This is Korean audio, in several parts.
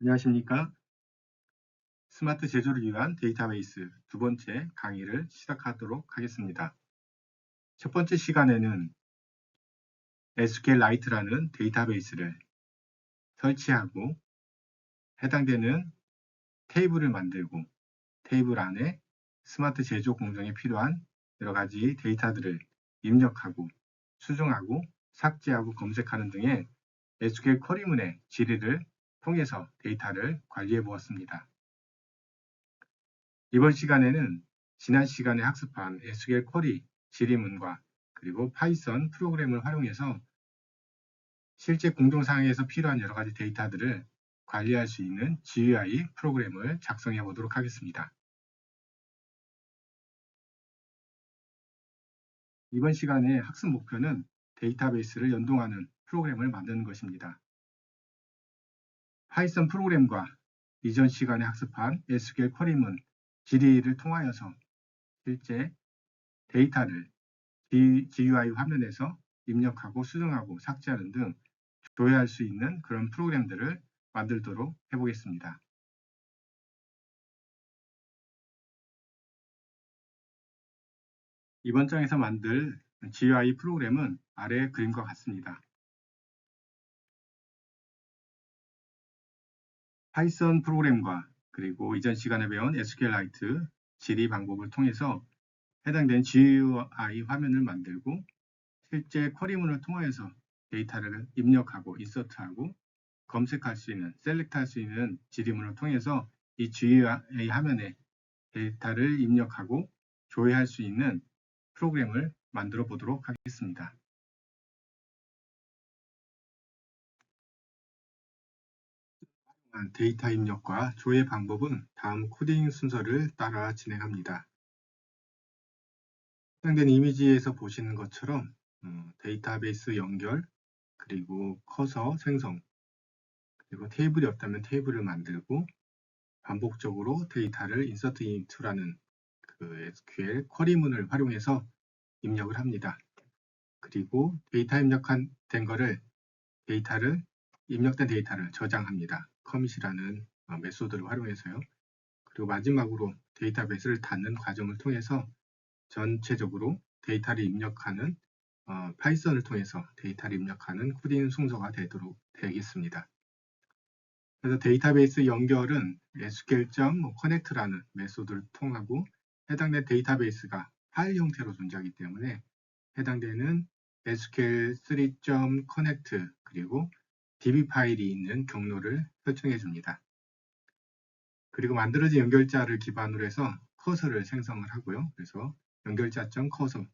안녕하십니까? 스마트 제조를 위한 데이터베이스 두 번째 강의를 시작하도록 하겠습니다. 첫 번째 시간에는 SQLite라는 데이터베이스를 설치하고 해당되는 테이블을 만들고 테이블 안에 스마트 제조 공정에 필요한 여러 가지 데이터들을 입력하고 수정하고 삭제하고 검색하는 등의 SQL 쿼리문의 질의를 통해서 데이터를 관리해 보았습니다. 이번 시간에는 지난 시간에 학습한 SQL 쿼리 질의문과 그리고 파이썬 프로그램을 활용해서 실제 공정 상황에서 필요한 여러 가지 데이터들을 관리할 수 있는 GUI 프로그램을 작성해 보도록 하겠습니다. 이번 시간의 학습 목표는 데이터베이스를 연동하는 프로그램을 만드는 것입니다. 파이썬 프로그램과 이전 시간에 학습한 SQL 쿼리문 질의를 통하여서 실제 데이터를 GUI 화면에서 입력하고 수정하고 삭제하는 등 조회할 수 있는 그런 프로그램들을 만들도록 해보겠습니다. 이번 장에서 만들 GUI 프로그램은 아래 그림과 같습니다. 파이썬 프로그램과 그리고 이전 시간에 배운 SQLite 질의 방법을 통해서 해당된 GUI 화면을 만들고 실제 쿼리문을 통해서 데이터를 입력하고 인서트하고 검색할 수 있는, 셀렉트할 수 있는 질의문을 통해서 이 GUI 화면에 데이터를 입력하고 조회할 수 있는 프로그램을 만들어 보도록 하겠습니다. 데이터 입력과 조회 방법은 다음 코딩 순서를 따라 진행합니다. 해당된 이미지에서 보시는 것처럼 데이터베이스 연결, 그리고 커서 생성, 그리고 테이블이 없다면 테이블을 만들고 반복적으로 데이터를 insert into라는 그 SQL 쿼리문을 활용해서 입력을 합니다. 그리고 데이터 입력된 거를 입력된 데이터를 저장합니다. 커밋이라는 메소드를 활용해서요. 그리고 마지막으로 데이터베이스를 닫는 과정을 통해서 전체적으로 데이터를 입력하는 파이썬을 통해서 데이터를 입력하는 코딩 순서가 되겠습니다. 그래서 데이터베이스 연결은 sql.connect라는 메소드를 통하고 해당된 데이터베이스가 파일 형태로 존재하기 때문에 해당되는 sql3.connect 그리고 db 파일이 있는 경로를 설정해 줍니다. 그리고 만들어진 연결자를 기반으로 해서 커서를 생성을 하고요. 그래서 연결자.커서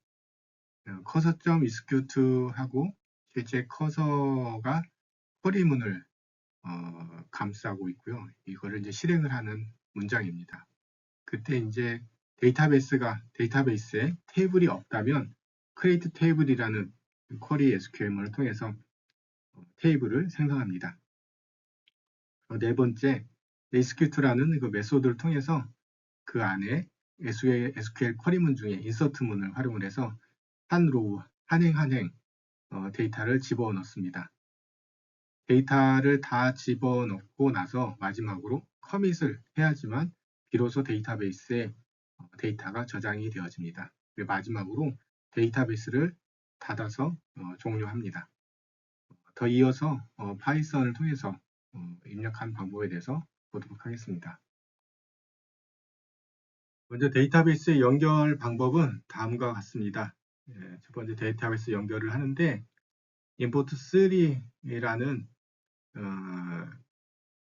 커서.execute 하고 실제 커서가 쿼리문을 감싸고 있고요. 이거를 이제 실행을 하는 문장입니다. 그때 이제 데이터베이스에 테이블이 없다면 create table이라는 쿼리 SQL문을 통해서 테이블을 생성합니다. 네 번째, execute라는 그 메소드를 통해서 그 안에 SQL 쿼리문 중에 insert문을 활용을 해서 한 로우, 한 행 데이터를 집어넣습니다. 데이터를 다 집어넣고 나서 마지막으로 커밋을 해야지만 비로소 데이터베이스에 데이터가 저장이 되어집니다. 그리고 마지막으로 데이터베이스를 닫아서 종료합니다. 더 이어서 파이썬을 통해서 입력한 방법에 대해서 보도록 하겠습니다. 먼저 데이터베이스 연결 방법은 다음과 같습니다. 첫 번째 데이터베이스 연결을 하는데 import3라는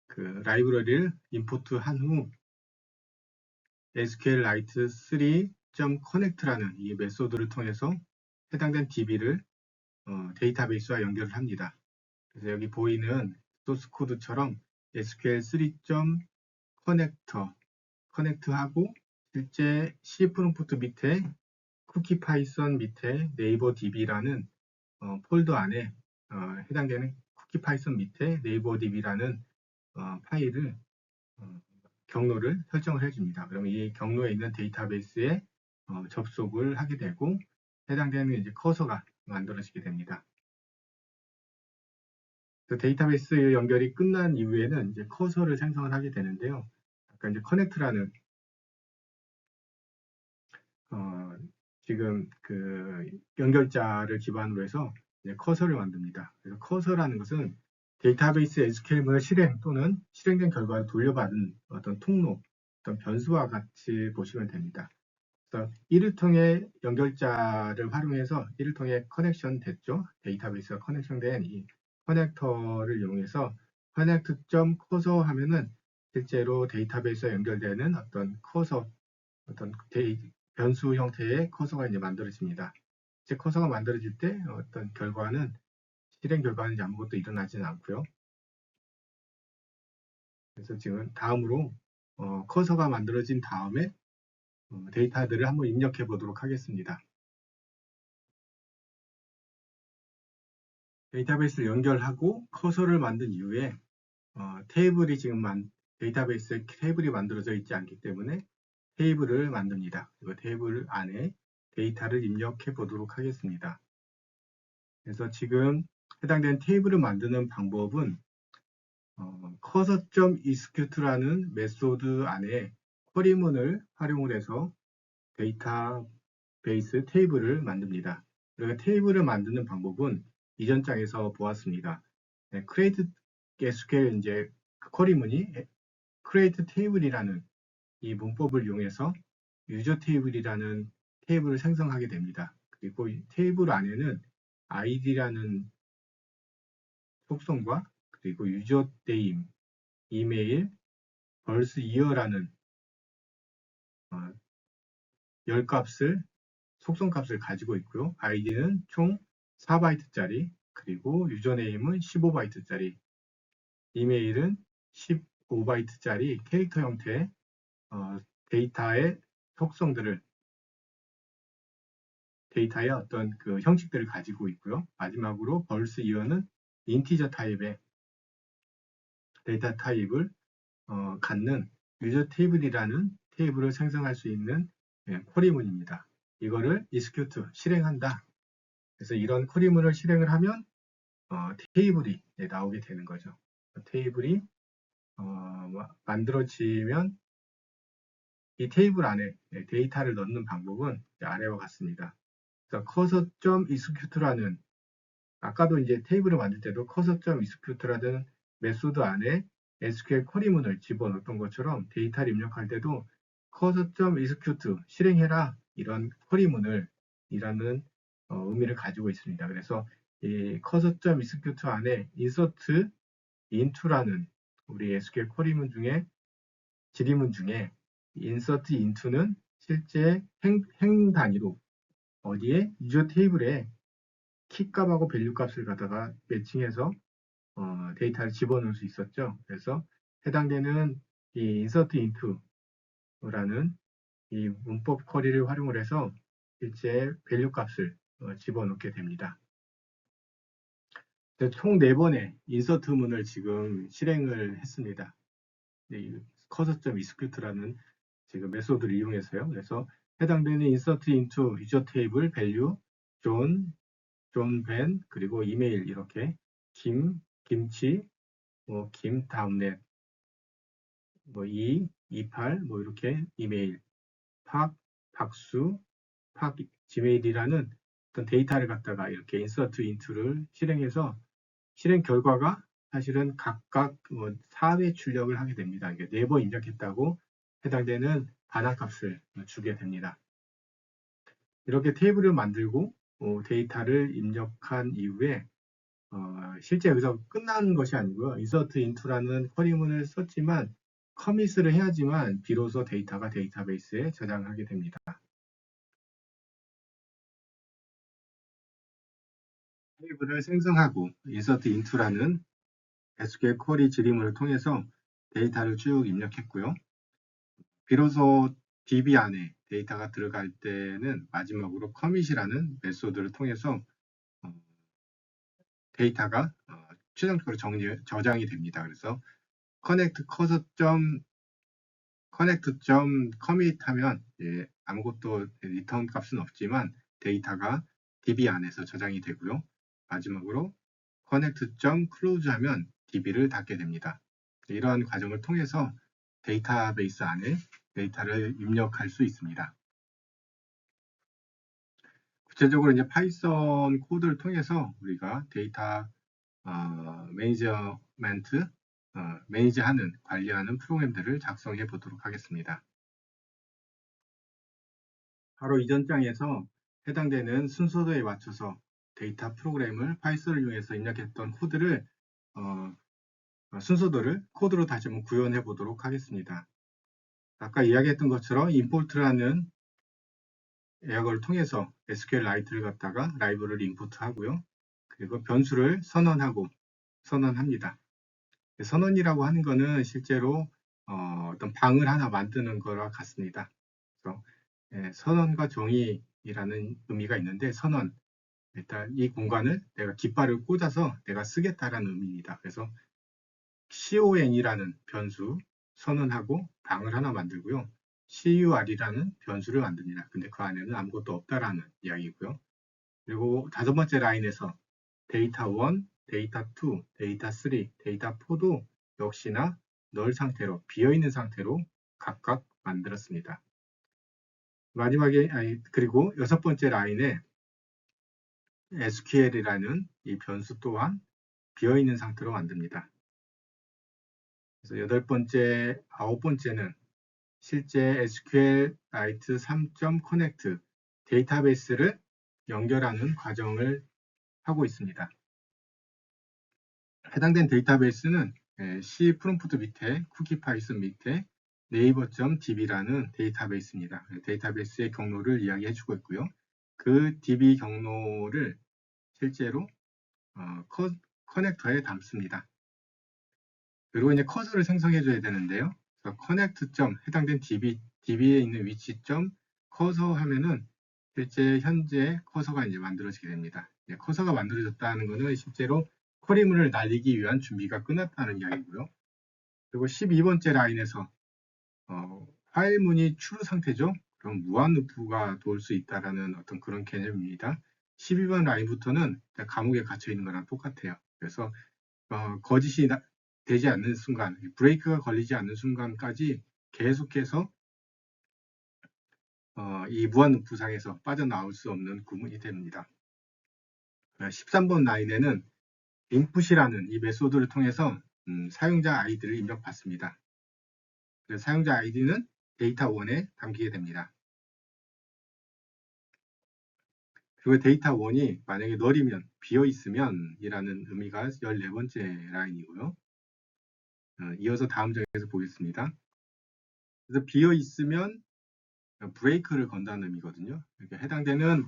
그 라이브러리를 임포트한 후 SQLite 3.connect라는 이 메소드를 통해서 해당된 DB를 데이터베이스와 연결을 합니다. 그래서 여기 보이는 소스 코드처럼 SQL 3.connector 커넥트하고 실제 C 프롬프트 밑에 쿠키 파이썬 밑에 네이버 DB라는 폴더 안에 해당되는 쿠키 파이썬 밑에 네이버 DB라는 파일을 경로를 설정을 해줍니다. 그러면 이 경로에 있는 데이터베이스에 접속을 하게 되고 해당되는 이제 커서가 만들어지게 됩니다. 데이터베이스 연결이 끝난 이후에는 이제 커서를 생성을 하게 되는데요. 아까 이제 커넥트라는 지금 그 연결자를 기반으로 해서 이제 커서를 만듭니다. 그래서 커서라는 것은 데이터베이스 SQL문의 실행 또는 실행된 결과를 돌려받은 어떤 통로, 어떤 변수와 같이 보시면 됩니다. 그래서 이를 통해 연결자를 활용해서 이를 통해 커넥션 됐죠. 데이터베이스가 커넥션된 이 커넥터를 이용해서 connect.cursor 하면은 실제로 데이터베이스와 연결되는 어떤 커서, 어떤 변수 형태의 커서가 이제 만들어집니다. 이제 커서가 만들어질 때 어떤 결과는 실행 결과는 아무것도 일어나지는 않고요. 그래서 지금 다음으로 커서가 만들어진 다음에 데이터들을 한번 입력해 보도록 하겠습니다. 데이터베이스를 연결하고 커서를 만든 이후에 테이블이 지금 데이터베이스에 테이블이 만들어져 있지 않기 때문에 테이블을 만듭니다. 그리고 테이블 안에 데이터를 입력해 보도록 하겠습니다. 그래서 지금 해당된 테이블을 만드는 방법은 cursor.execute라는 메소드 안에 쿼리문을 활용을 해서 데이터베이스 테이블을 만듭니다. 우리가 테이블을 만드는 방법은 이전 장에서 보았습니다. create SQL 이제 쿼리문이 create table이라는 이 문법을 이용해서 유저 테이블이라는 테이블을 생성하게 됩니다. 그리고 이 테이블 안에는 id라는 속성과 그리고 유저 네임, 이메일, 벌스 이어라는 열값을 속성값을 가지고 있고요. id는 총 4바이트짜리, 그리고 유저네임은 15바이트짜리, 이메일은 15바이트짜리 캐릭터 형태의 데이터의 속성들을, 데이터의 어떤 그 형식들을 가지고 있고요. 마지막으로 벌스 이어는 인티저 타입의 데이터 타입을 갖는 유저 테이블이라는 테이블을 생성할 수 있는 쿼리문입니다. 이거를 execute 실행한다. 그래서 이런 쿼리문을 실행을 하면 테이블이 나오게 되는 거죠. 테이블이 만들어지면 이 테이블 안에 데이터를 넣는 방법은 아래와 같습니다. 그래서 cursor.execute라는 아까도 이제 테이블을 만들 때도 cursor.execute라는 메소드 안에 SQL 쿼리문을 집어넣었던 것처럼 데이터를 입력할 때도 cursor.execute 실행해라 이런 쿼리문을 이라는 의미를 가지고 있습니다. 그래서 이 cursor.execute 안에 insert into라는 우리 SQL 쿼리문 중에 지리문 중에 insert into는 실제 행 단위로 어디에 유저 테이블에 키 값하고 밸류 값을 갖다가 매칭해서 데이터를 집어넣을 수 있었죠. 그래서 해당되는 이 insert into라는 이 문법 쿼리를 활용을 해서 실제 밸류 값을 집어넣게 됩니다. 총 4번의 인서트 문을 지금 실행을 했습니다. cursor.execute라는 지금 메소드를 이용해서요. 그래서 해당되는 insert into user table value, John, Ben, 그리고 이메일 이렇게 김치, 김 다음넷, 28, 이렇게 이메일, 박수, 지메일이라는 어떤 데이터를 갖다가 이렇게 insert into를 실행해서 실행 결과가 사실은 각각 4회 출력을 하게 됩니다. 4번 입력했다고 해당되는 반환값을 주게 됩니다. 이렇게 테이블을 만들고 데이터를 입력한 이후에 실제 여기서 끝나는 것이 아니고요. insert into라는 쿼리문을 썼지만 커밋을 해야지만 비로소 데이터가 데이터베이스에 저장하게 됩니다. 테이블을 생성하고 insert into라는 SQL 쿼리 지리문을 통해서 데이터를 쭉 입력했고요. 비로소 DB 안에 데이터가 들어갈 때는 마지막으로 commit이라는 메소드를 통해서 데이터가 최종적으로 저장이 됩니다. 그래서 connect.commit 하면 아무것도 리턴 값은 없지만 데이터가 DB 안에서 저장이 되고요. 마지막으로 connect.close 하면 DB를 닫게 됩니다. 이러한 과정을 통해서 데이터베이스 안에 데이터를 입력할 수 있습니다. 구체적으로 이제 파이썬 코드를 통해서 우리가 데이터 매니지먼트, 매니지하는, 관리하는 프로그램들을 작성해 보도록 하겠습니다. 바로 이전 장에서 해당되는 순서도에 맞춰서 데이터 프로그램을 파이썬을 이용해서 입력했던 코드를 순서도를 코드로 다시 한번 구현해 보도록 하겠습니다. 아까 이야기했던 것처럼 import라는 에어걸 통해서 SQLite를 갖다가 라이브러리를 임포트하고요. 그리고 변수를 선언합니다. 선언이라고 하는 것은 실제로 어떤 방을 하나 만드는 거와 같습니다. 그래서 선언과 정의라는 의미가 있는데 선언, 일단 이 공간을 내가 깃발을 꽂아서 내가 쓰겠다라는 의미입니다. 그래서 con이라는 변수 선언하고 방을 하나 만들고요. cur이라는 변수를 만듭니다. 근데 그 안에는 아무것도 없다라는 이야기고요. 그리고 다섯 번째 라인에서 데이터 1, 데이터 2, 데이터 3, 데이터 4도 역시나 널 상태로 비어있는 상태로 각각 만들었습니다. 마지막에 그리고 여섯 번째 라인에 SQL이라는 이 변수 또한 비어있는 상태로 만듭니다. 그래서 여덟 번째, 아홉 번째는 실제 SQLite 3.connect 데이터베이스를 연결하는 과정을 하고 있습니다. 해당된 데이터베이스는 C 프롬프트 밑에 쿠키 파이썬 밑에 네이버.db라는 데이터베이스입니다. 데이터베이스의 경로를 이야기해주고 있고요. 그 DB 경로를 실제로 커넥터에 담습니다. 그리고 이제 커서를 생성해줘야 되는데요. 그래서 connect. 해당된 DB에 있는 위치점 커서 하면은 실제 현재 커서가 이제 만들어지게 됩니다. 커서가 만들어졌다는 것은 실제로 쿼리문을 날리기 위한 준비가 끝났다는 이야기고요. 그리고 12번째 라인에서 파일문이 true 상태죠. 그럼 무한 루프가 돌 수 있다라는 어떤 그런 개념입니다. 12번 라인부터는 감옥에 갇혀 있는 거랑 똑같아요. 그래서 거짓이 되지 않는 순간, 브레이크가 걸리지 않는 순간까지 계속해서 이 무한 루프상에서 빠져나올 수 없는 구문이 됩니다. 13번 라인에는 input이라는 이 메소드를 통해서 사용자 아이디를 입력받습니다. 그래서 사용자 아이디는 데이터 1에 담기게 됩니다. 그리고 데이터 1이 만약에 널이면, 비어있으면 이라는 의미가 14번째 라인이고요. 이어서 다음 장에서 보겠습니다. 그래서 비어있으면 브레이크를 건다는 의미거든요. 그러니까 해당되는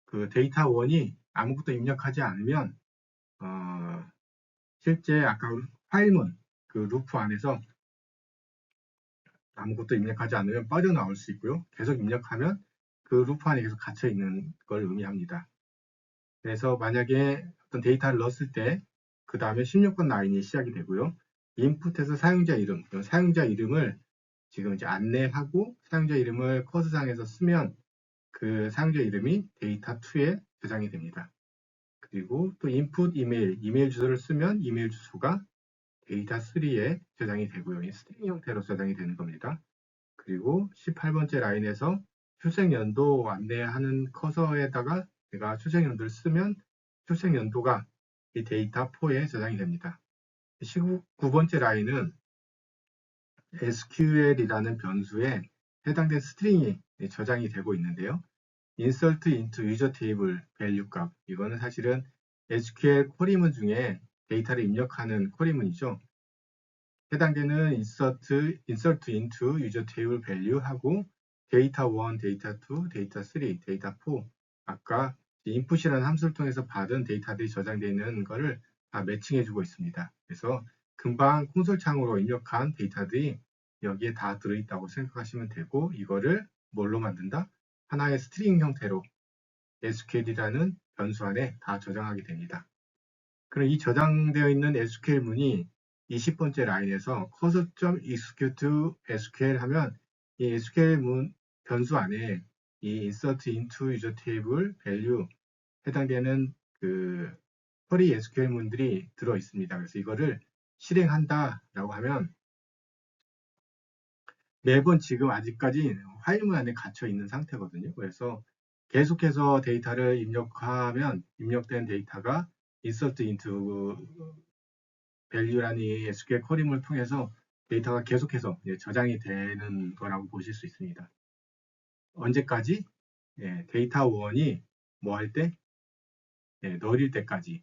그 데이터 1이 아무것도 입력하지 않으면 실제 아까 파일문 그 루프 안에서 아무것도 입력하지 않으면 빠져나올 수 있고요. 계속 입력하면 그 루프 안에 계속 갇혀 있는 걸 의미합니다. 그래서 만약에 어떤 데이터를 넣었을 때 그 다음에 16번 라인이 시작이 되고요. 인풋에서 사용자 이름, 사용자 이름을 지금 이제 안내하고 사용자 이름을 커서상에서 쓰면 그 사용자 이름이 데이터 2에 저장이 됩니다. 그리고 또 input 이메일 주소를 쓰면 이메일 주소가 데이터 3에 저장이 되고요. 스트링 형태로 저장이 되는 겁니다. 그리고 18번째 라인에서 출생연도 안내하는 커서에다가 내가 출생연도를 쓰면 출생연도가 이 데이터 4에 저장이 됩니다. 19번째 라인은 SQL이라는 변수에 해당된 스트링이 저장이 되고 있는데요. insert into user table value 값. 이거는 사실은 SQL 쿼리문 중에 데이터를 입력하는 쿼리문이죠. 해당되는 insert into user table value 하고 데이터 1, 데이터 2, 데이터 3, 데이터 4 아까 input이라는 함수를 통해서 받은 데이터들이 저장되어 있는 것을 다 매칭해주고 있습니다. 그래서 금방 콘솔 창으로 입력한 데이터들이 여기에 다 들어있다고 생각하시면 되고 이거를 뭘로 만든다? 하나의 스트링 형태로 SQL이라는 변수 안에 다 저장하게 됩니다. 그럼 이 저장되어 있는 SQL문이 20번째 라인에서 cursor.execute SQL 하면 이 SQL문 변수 안에 이 insert into user table value 해당되는 그 쿼리 SQL문들이 들어 있습니다. 그래서 이거를 실행한다라고 하면 매번 지금 아직까지 파일문 안에 갇혀 있는 상태거든요. 그래서 계속해서 데이터를 입력하면 입력된 데이터가 insert into value라는 이 SQL 쿼리문을 통해서 데이터가 계속해서 저장이 되는 거라고 보실 수 있습니다. 언제까지? 데이터 원이 뭐 할 때? 널일 때까지.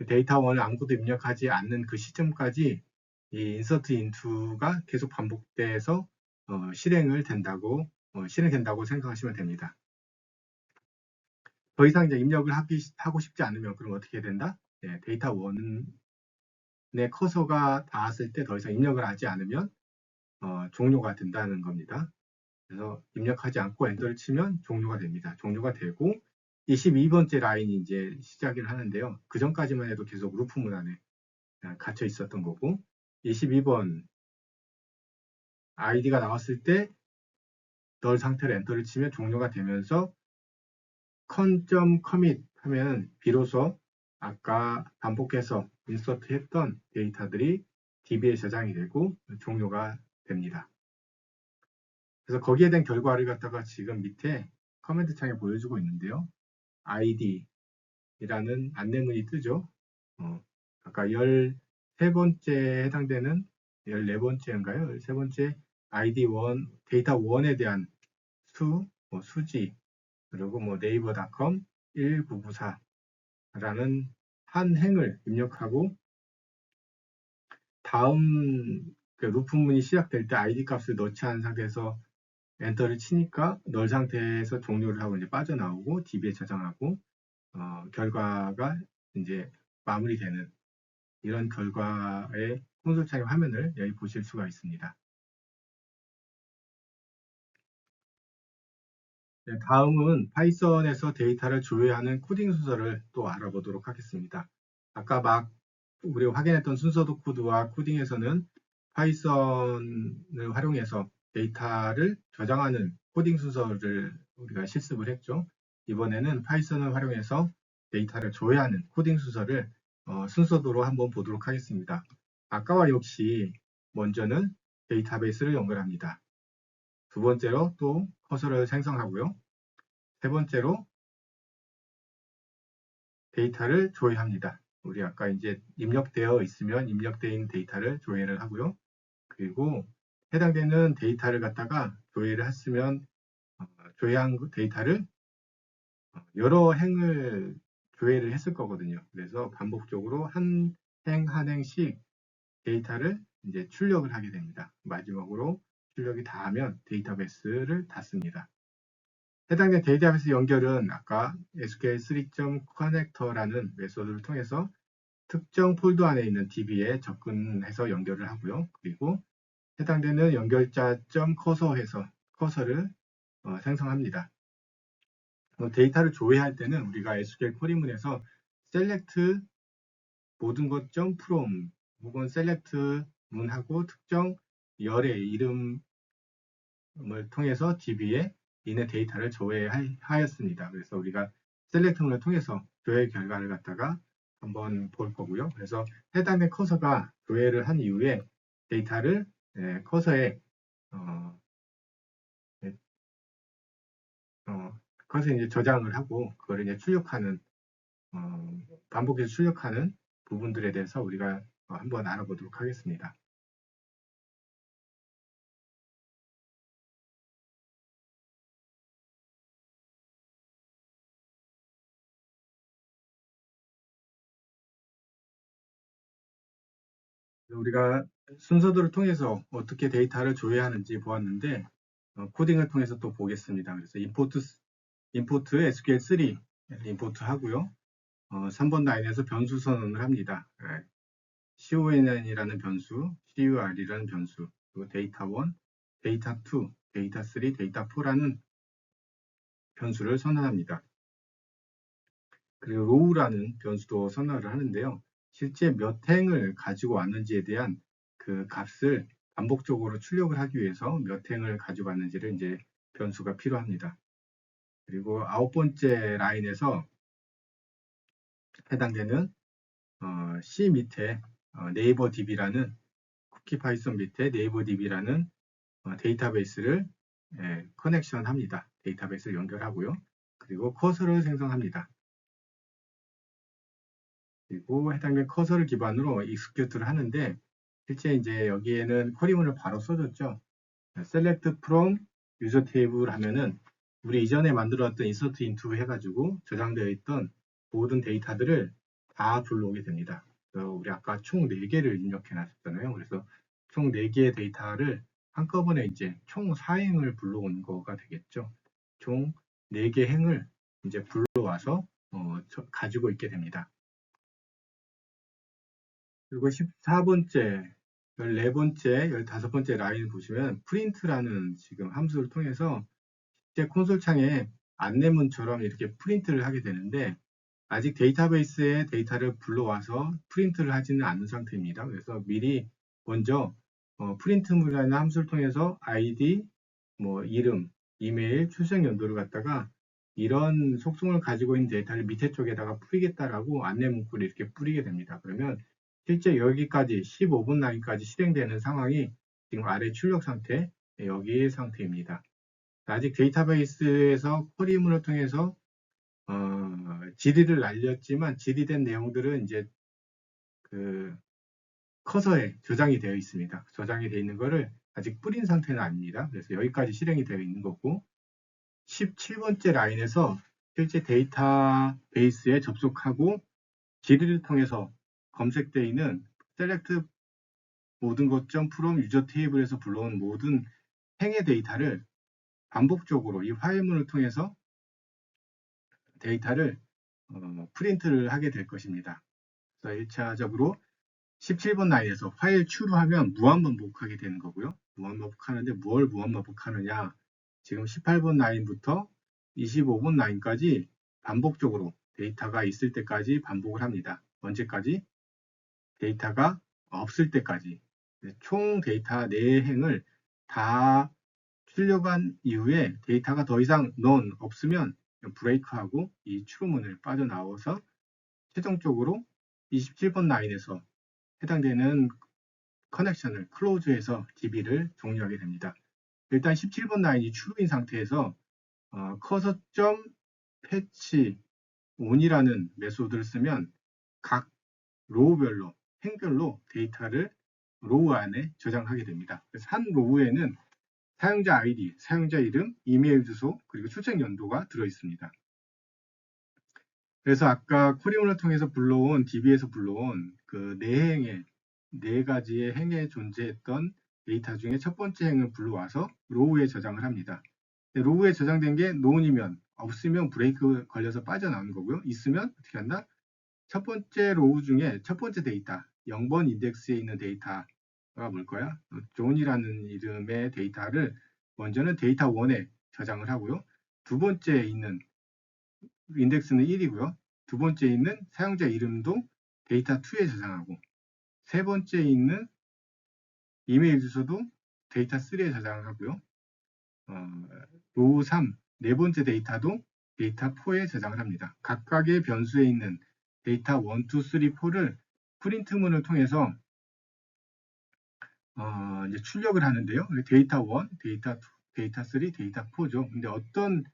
데이터 원을 아무것도 입력하지 않는 그 시점까지 이 insert into가 계속 반복돼서 실행된다고 생각하시면 됩니다. 더 이상 이제 입력을 하고 싶지 않으면 그럼 어떻게 된다? 데이터 원의 커서가 닿았을 때 더 이상 입력을 하지 않으면 종료가 된다는 겁니다. 그래서 입력하지 않고 엔터를 치면 종료가 됩니다. 종료가 되고 22번째 라인이 이제 시작을 하는데요. 그 전까지만 해도 계속 루프문 안에 갇혀 있었던 거고 22번 아이디가 나왔을 때 널 상태로 엔터를 치면 종료가 되면서 con.commit 하면 비로소 아까 반복해서 인서트 했던 데이터들이 DB에 저장이 되고 종료가 됩니다. 그래서 거기에 대한 결과를 갖다가 지금 밑에 커맨드 창에 보여주고 있는데요. id라는 안내문이 뜨죠. 아까 13번째에 해당되는 14번째인가요? 13번째 ID1, 데이터 1에 대한 수지, 그리고 뭐 네이버닷컴 1994라는 한 행을 입력하고 다음 그 루프문이 시작될 때 ID 값을 넣지 않은 상태에서 엔터를 치니까 널 상태에서 종료를 하고 이제 빠져나오고 DB에 저장하고 결과가 이제 마무리되는 이런 결과의 콘솔 창의 화면을 여기 보실 수가 있습니다. 네, 다음은 파이썬에서 데이터를 조회하는 코딩 순서를 또 알아보도록 하겠습니다. 아까 우리가 확인했던 순서도 코드와 코딩에서는 파이썬을 활용해서 데이터를 저장하는 코딩 순서를 우리가 실습을 했죠. 이번에는 파이썬을 활용해서 데이터를 조회하는 코딩 순서를 순서도로 한번 보도록 하겠습니다. 아까와 역시 먼저는 데이터베이스를 연결합니다. 두 번째로 또 커서를 생성하고요. 세 번째로 데이터를 조회합니다. 우리 아까 이제 입력되어 있으면 입력되어 있는 데이터를 조회를 하고요. 그리고 해당되는 데이터를 갖다가 조회를 했으면 조회한 데이터를 여러 행을 조회를 했을 거거든요. 그래서 반복적으로 한 한 행씩 데이터를 이제 출력을 하게 됩니다. 마지막으로 출력이 닿으면 데이터베이스를 닫습니다. 해당된 데이터베이스 연결은 아까 SQL 3.connector라는 메소드를 통해서 특정 폴더 안에 있는 DB에 접근해서 연결을 하고요. 그리고 해당되는 연결자 .cursor해서 커서를 생성합니다. 데이터를 조회할 때는 우리가 SQL 쿼리문에서 select 모든 것 .from 혹은 select 문하고 특정 열의 이름을 통해서 DB에 있는 데이터를 조회하였습니다. 그래서 우리가 select 문을 통해서 조회 결과를 갖다가 한번 볼 거고요. 그래서 해당된 커서가 조회를 한 이후에 데이터를 커서에 커서에 이제 저장을 하고 그걸 이제 출력하는 반복해서 출력하는 부분들에 대해서 우리가 한번 알아보도록 하겠습니다. 우리가 순서들을 통해서 어떻게 데이터를 조회하는지 보았는데 코딩을 통해서 또 보겠습니다. 그래서 import SQL3 임포트 하고요. 3번 라인에서 변수 선언을 합니다. con이라는 변수, cur이라는 변수, 그리고 데이터1, 데이터2, 데이터3, 데이터4라는 변수를 선언합니다. 그리고 row라는 변수도 선언을 하는데요. 실제 몇 행을 가지고 왔는지에 대한 그 값을 반복적으로 출력을 하기 위해서 몇 행을 가지고 왔는지를 이제 변수가 필요합니다. 그리고 9번째 라인에서 해당되는 C 밑에 네이버 DB라는 쿠키 파이썬 밑에 네이버 DB라는 데이터베이스를 커넥션 합니다. 데이터베이스를 연결하고요. 그리고 커서를 생성합니다. 그리고 해당된 커서를 기반으로 익스큐트를 하는데 실제 이제 여기에는 쿼리문을 바로 써줬죠. select from user table 하면은 우리 이전에 만들어왔던 insert into 해가지고 저장되어 있던 모든 데이터들을 다 불러오게 됩니다. 그래서 우리 아까 총 4개를 입력해 놨었잖아요. 그래서 총 4개의 데이터를 한꺼번에 이제 총 4행을 불러오는 거가 되겠죠. 총 4개 행을 이제 불러와서 가지고 있게 됩니다. 그리고 14번째, 14번째, 15번째 라인 보시면 print라는 지금 함수를 통해서 실제 콘솔 창에 안내문처럼 이렇게 프린트를 하게 되는데 아직 데이터베이스에 데이터를 불러와서 프린트를 하지는 않은 상태입니다. 그래서 미리 먼저 프린트문이라는 함수를 통해서 ID, 뭐 이름, 이메일, 출생 연도를 갖다가 이런 속성을 가지고 있는 데이터를 밑에 쪽에다가 뿌리겠다라고 안내 문구를 이렇게 뿌리게 됩니다. 그러면 실제 여기까지 15분 라인까지 실행되는 상황이 지금 아래 출력 상태, 여기 상태입니다. 아직 데이터베이스에서 쿼리문을 통해서 질의를 날렸지만 질의된 내용들은 이제 그 커서에 저장이 되어 있습니다. 저장이 되어 있는 거를 아직 뿌린 상태는 아닙니다. 그래서 여기까지 실행이 되어 있는 거고 17번째 라인에서 실제 데이터베이스에 접속하고 질의를 통해서 검색되어 있는 select 모든 것.from user table에서 불러온 모든 행의 데이터를 반복적으로 이 파일문을 통해서 데이터를 프린트를 하게 될 것입니다. 그래서 1차적으로 17번 라인에서 파일 추루하면 무한반복하게 되는 거고요. 무한반복하는데 뭘 무한반복하느냐? 지금 18번 라인부터 25번 라인까지 반복적으로 데이터가 있을 때까지 반복을 합니다. 언제까지? 데이터가 없을 때까지. 총 데이터 4행을 다 출력한 이후에 데이터가 더 이상 none 없으면 브레이크하고 이 추루문을 빠져나와서 최종적으로 27번 라인에서 해당되는 커넥션을 클로즈해서 DB를 종료하게 됩니다. 일단 17번 라인이 추루인 상태에서 커서.패치 on이라는 메소드를 쓰면 각 로우별로 행별로 데이터를 로우 안에 저장하게 됩니다. 그래서 한 로우에는 사용자 아이디, 사용자 이름, 이메일 주소, 그리고 출생 연도가 들어 있습니다. 그래서 아까 쿼리문을 통해서 불러온 DB에서 불러온 그 4가지의 행에 존재했던 데이터 중에 첫 번째 행을 불러와서 로우에 저장을 합니다. 로우에 저장된 게 논이면 없으면 브레이크 걸려서 빠져나오는 거고요. 있으면 어떻게 한다? 첫 번째 로우 중에 첫 번째 데이터 0번 인덱스에 있는 데이터가 뭘 거야? 존이라는 이름의 데이터를 먼저는 데이터 1에 저장을 하고요. 두 번째에 있는 인덱스는 1이고요. 두 번째 있는 사용자 이름도 데이터 2에 저장하고 세 번째 있는 이메일 주소도 데이터 3에 저장을 하고요. 로우 3, 네 번째 데이터도 데이터 4에 저장을 합니다. 각각의 변수에 있는 데이터 1, 2, 3, 4를 프린트문을 통해서 이제 출력을 하는데요. 데이터 1, 데이터 2, 데이터 3, 데이터 4죠. 근데 어떤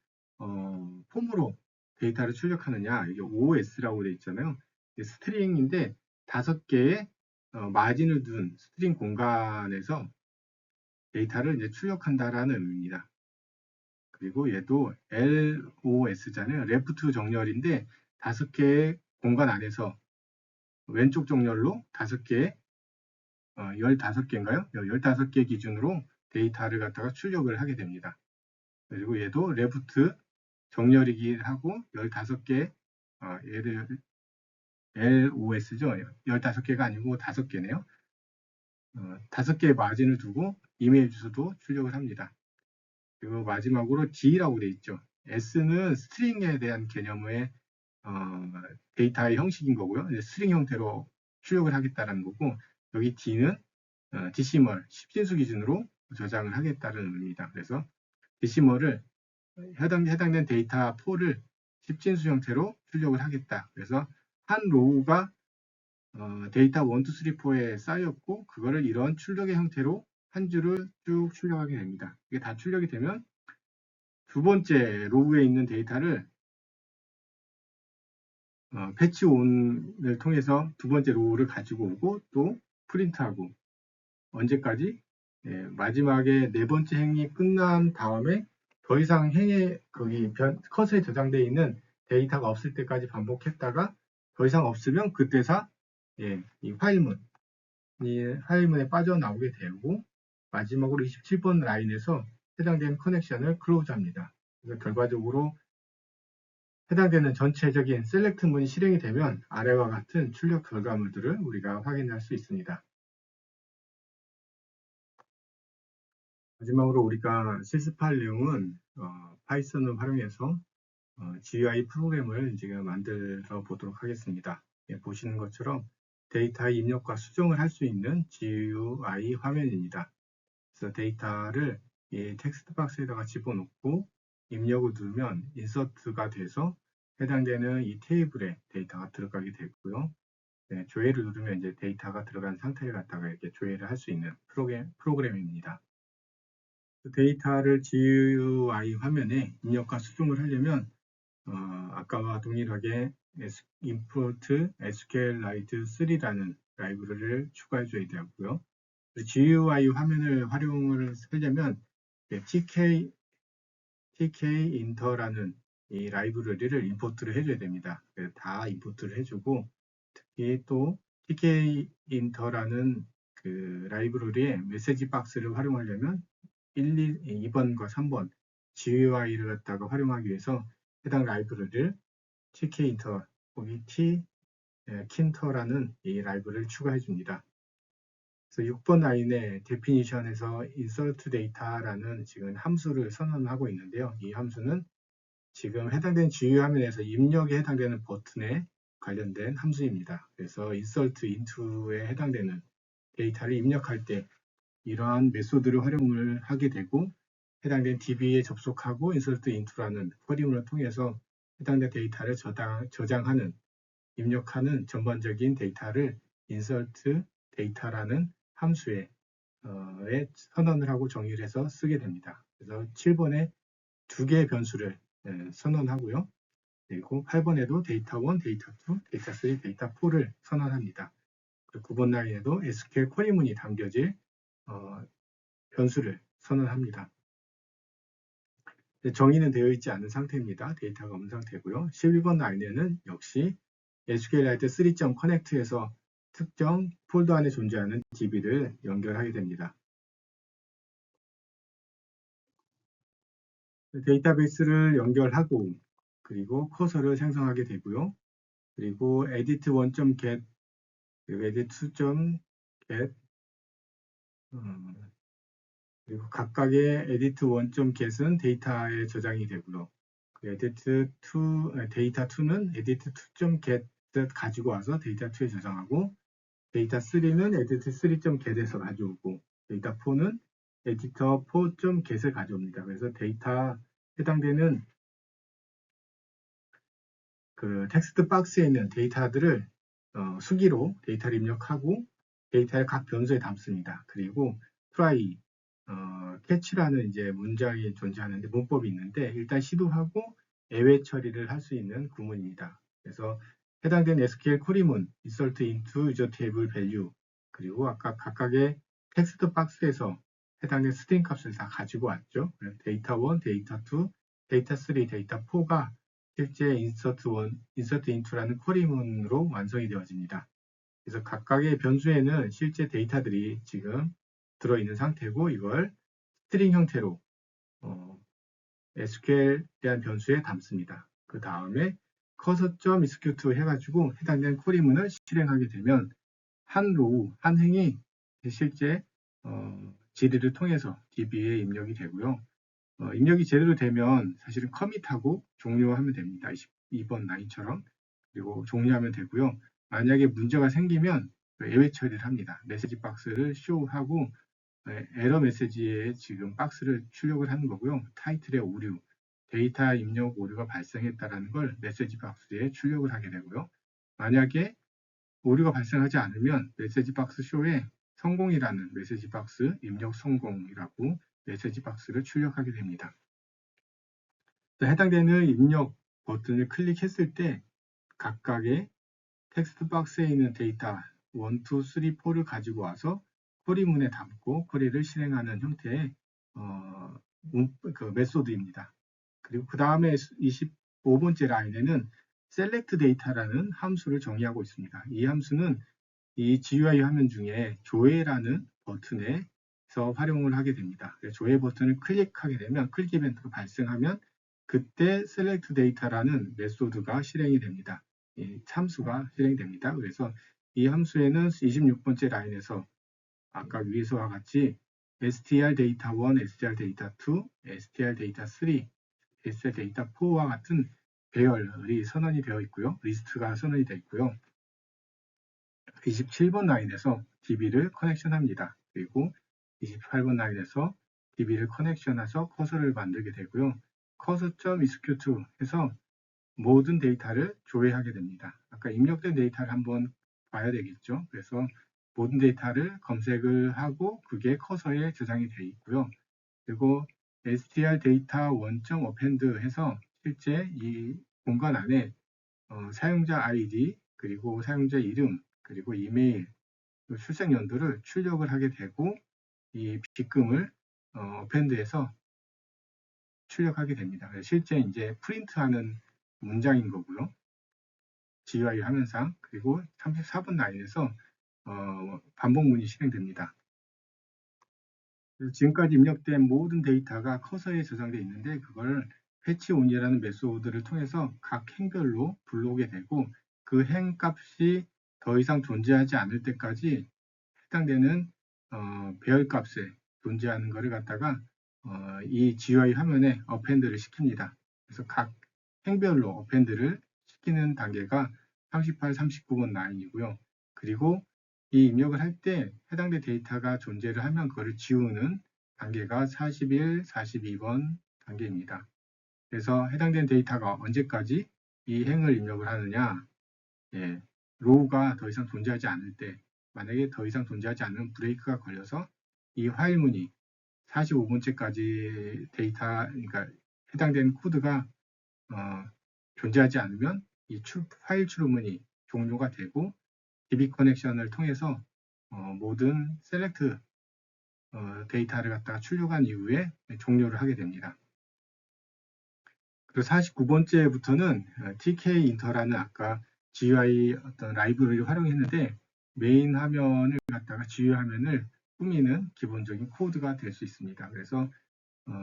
폼으로 데이터를 출력하느냐, 이게 OS라고 되어 있잖아요. 스트링인데 5개의 마진을 둔 스트링 공간에서 데이터를 이제 출력한다라는 의미입니다. 그리고 얘도 LOS잖아요. 레프트 정렬인데 5개의 공간 안에서 왼쪽 정렬로 5개의 15개인가요? 15개 기준으로 데이터를 갖다가 출력을 하게 됩니다. 그리고 얘도 레프트 정렬이긴 하고 15개 얘를 LOS죠. 15개가 아니고 5개네요. 5개의 마진을 두고 이메일 주소도 출력을 합니다. 그리고 마지막으로 D라고 되어 있죠. S는 스트링에 대한 개념의 데이터의 형식인 거고요. 스트링 형태로 출력을 하겠다는 거고 여기 D는 데시멀, 10진수 기준으로 저장을 하겠다는 의미입니다. 그래서 데시멀을 해당된 데이터 4를 10진수 형태로 출력을 하겠다. 그래서 한 로우가 데이터 1, 2, 3, 4에 쌓였고 그거를 이런 출력의 형태로 한 줄을 쭉 출력하게 됩니다. 이게 다 출력이 되면 두 번째 로우에 있는 데이터를 패치 온을 통해서 두 번째 로우를 가지고 오고 또 프린트하고 언제까지? 마지막에 네 번째 행이 끝난 다음에 더 이상 행에 거기 컷에 저장되어 있는 데이터가 없을 때까지 반복했다가 더 이상 없으면 그때서 이 파일문에 빠져나오게 되고 마지막으로 27번 라인에서 해당되는 커넥션을 클로즈합니다. 그래서 결과적으로 해당되는 전체적인 셀렉트문이 실행이 되면 아래와 같은 출력 결과물들을 우리가 확인할 수 있습니다. 마지막으로 우리가 실습할 내용은 파이썬을 활용해서 GUI 프로그램을 지금 만들어 보도록 하겠습니다. 보시는 것처럼 데이터의 입력과 수정을 할 수 있는 GUI 화면입니다. 그래서 데이터를 이 텍스트 박스에다가 집어넣고 입력을 누르면 인서트가 돼서 해당되는 이 테이블에 데이터가 들어가게 되고요. 조회를 누르면 이제 데이터가 들어간 상태를 갖다가 이렇게 조회를 할 수 있는 프로그램입니다. 데이터를 GUI 화면에 입력과 수정을 하려면 아까와 동일하게 import SQLite 3라는 라이브러리를 추가해 줘야 되고요. GUI 화면을 활용을 하려면 tkinter라는 이 라이브러리를 임포트를 해줘야 됩니다. 다 임포트를 해주고 특히 또 tkinter라는 그 라이브러리의 메시지 박스를 활용하려면 2번과 3번 GUI를 갖다가 활용하기 위해서 해당 라이브러리를 tkinter 거기 tkinter라는 이 라이브러리를 추가해 줍니다. 그래서 6번 라인의 definition에서 insert data라는 지금 함수를 선언하고 있는데요. 이 함수는 지금 해당된 GUI 화면에서 입력에 해당되는 버튼에 관련된 함수입니다. 그래서 insert into에 해당되는 데이터를 입력할 때 이러한 메소드를 활용을 하게 되고 해당된 DB에 접속하고 insert into라는 쿼리문을 통해서 해당된 데이터를 저장하는 입력하는 전반적인 데이터를 insert data라는 함수에 선언을 하고 정의를 해서 쓰게 됩니다. 그래서 7번에 두 개의 변수를 선언하고요. 그리고 8번에도 데이터 1, 데이터 2, 데이터 3, 데이터 4를 선언합니다. 그리고 9번 라인에도 SQL 쿼리문이 담겨질 변수를 선언합니다. 정의는 되어 있지 않은 상태입니다. 데이터가 없는 상태고요. 11번 라인에는 역시 SQLite 3.connect에서 특정 폴더 안에 존재하는 DB를 연결하게 됩니다. 데이터베이스를 연결하고 그리고 커서를 생성하게 되고요. 그리고 edit 1.get 그리고 edit 2.get 그리고 각각의 edit 1.get은 데이터에 저장이 되고요. edit 2, 데이터 2는 edit 2.get 가지고 와서 데이터 2에 저장하고 데이터 3는 edit 3.get에서 가져오고 데이터 4는 editor 4.get을 가져옵니다. 그래서 데이터 해당되는 그 텍스트 박스에 있는 데이터들을 수기로 데이터를 입력하고 데이터를 각 변수에 담습니다. 그리고 try, catch라는 이제 문장이 존재하는데 문법이 있는데 일단 시도하고 예외 처리를 할 수 있는 구문입니다. 그래서 해당된 SQL 쿼리문 insert into user table value 그리고 아까 각각의 텍스트 박스에서 해당된 스트링 값을 다 가지고 왔죠. 데이터 1, 데이터 2, 데이터 3, 데이터 4가 실제 insert into라는 쿼리문으로 완성이 되어집니다. 그래서 각각의 변수에는 실제 데이터들이 지금 들어있는 상태고 이걸 스트링 형태로 SQL에 대한 변수에 담습니다. 그 다음에 cursor.execute 해가지고 해당되는 쿼리문을 실행하게 되면 한 로우, 한 행이 실제 GD를 통해서 DB에 입력이 되고요. 입력이 제대로 되면 사실은 커밋하고 종료하면 됩니다. 22번 라인처럼. 그리고 종료하면 되고요. 만약에 문제가 생기면 예외 처리를 합니다. 메시지 박스를 쇼하고 에러 메시지에 지금 박스를 출력을 하는 거고요. 타이틀의 오류, 데이터 입력 오류가 발생했다는 걸 메시지 박스에 출력을 하게 되고요. 만약에 오류가 발생하지 않으면 메시지 박스 쇼에 성공이라는 메시지 박스 입력 성공이라고 메시지 박스를 출력하게 됩니다. 해당되는 입력 버튼을 클릭했을 때 각각의 텍스트 박스에 있는 데이터 1, 2, 3, 4를 가지고 와서 쿼리문에 담고 쿼리를 실행하는 형태의 메소드입니다. 그리고 그 다음에 25번째 라인에는 select data라는 함수를 정의하고 있습니다. 이 함수는 이 GUI 화면 중에 조회라는 버튼에서 활용을 하게 됩니다. 조회 버튼을 클릭하게 되면 클릭 이벤트가 발생하면 그때 select data라는 메소드가 실행이 됩니다. 이 함수가 실행됩니다. 그래서 이 함수에는 26번째 라인에서 아까 위에서와 같이 str data 1, str data 2, str data 3, str data 4와 같은 배열이 선언이 되어 있고요. 리스트가 선언이 되어 있고요. 27번 라인에서 DB를 커넥션합니다. 그리고 28번 라인에서 DB를 커넥션해서 커서를 만들게 되고요. cursor.execute 해서 모든 데이터를 조회하게 됩니다. 아까 입력된 데이터를 한번 봐야 되겠죠. 그래서 모든 데이터를 검색을 하고 그게 커서에 저장이 되어 있고요. 그리고 str data 1.append 해서 실제 이 공간 안에 사용자 아이디 그리고 사용자 이름 그리고 이메일 출생 연도를 출력을 하게 되고 이 빗금을 append에서 출력하게 됩니다. 실제 이제 프린트하는 문장인 거고요. GUI 화면상 그리고 34번 라인에서 반복문이 실행됩니다. 지금까지 입력된 모든 데이터가 커서에 저장되어 있는데 그걸 패치온이라는 메소드를 통해서 각 행별로 불러오게 되고 그 행 값이 더 이상 존재하지 않을 때까지 해당되는 배열 값에 존재하는 것을 갖다가 이 GUI 화면에 append를 시킵니다. 그래서 각 행별로 append를 시키는 단계가 38, 39번 라인이고요. 그리고 이 입력을 할 때 해당된 데이터가 존재를 하면 그거를 지우는 단계가 41, 42번 단계입니다. 그래서 해당된 데이터가 언제까지 이 행을 입력을 하느냐, 로우가 더 이상 존재하지 않을 때, 만약에 더 이상 존재하지 않는 브레이크가 걸려서 이 화일문이 45번째까지 데이터, 그러니까 해당되는 코드가 존재하지 않으면 이 파일 출력문이 종료가 되고 DB 커넥션을 통해서 모든 셀렉트 데이터를 갖다가 출력한 이후에 종료를 하게 됩니다. 그리고 49번째부터는 TK 인터라는 아까 GUI 어떤 라이브러리를 활용했는데 메인 화면을 갖다가 GUI 화면을 꾸미는 기본적인 코드가 될 수 있습니다. 그래서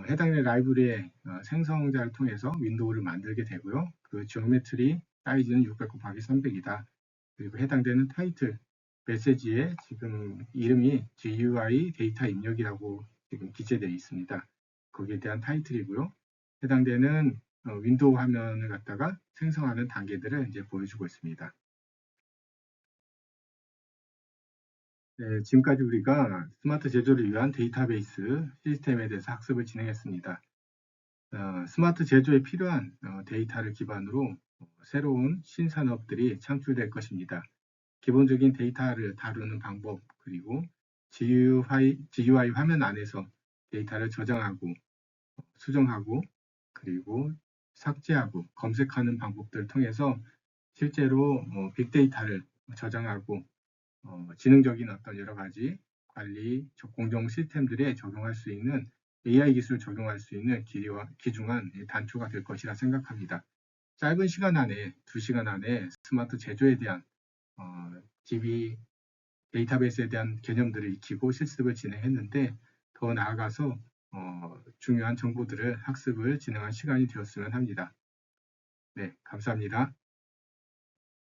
해당되는 라이브러리의 생성자를 통해서 윈도우를 만들게 되고요. 그 지오메트리 사이즈는 600 곱하기 300이다. 그리고 해당되는 타이틀 메시지에 지금 이름이 GUI 데이터 입력이라고 지금 기재되어 있습니다. 거기에 대한 타이틀이고요. 해당되는 윈도우 화면을 갖다가 생성하는 단계들을 이제 보여주고 있습니다. 네, 지금까지 우리가 스마트 제조를 위한 데이터베이스 시스템에 대해서 학습을 진행했습니다. 스마트 제조에 필요한 데이터를 기반으로 새로운 신산업들이 창출될 것입니다. 기본적인 데이터를 다루는 방법, 그리고 GUI 화면 안에서 데이터를 저장하고, 수정하고, 그리고 삭제하고, 검색하는 방법들을 통해서 실제로 빅데이터를 저장하고, 지능적인 어떤 여러 가지 관리, 공정 시스템들에 적용할 수 있는 AI 기술을 적용할 수 있는 귀중한 단초가 될 것이라 생각합니다. 짧은 시간 안에, 2시간 안에 스마트 제조에 대한 DB 데이터베이스에 대한 개념들을 익히고 실습을 진행했는데 더 나아가서 중요한 정보들을 학습을 진행한 시간이 되었으면 합니다. 네, 감사합니다.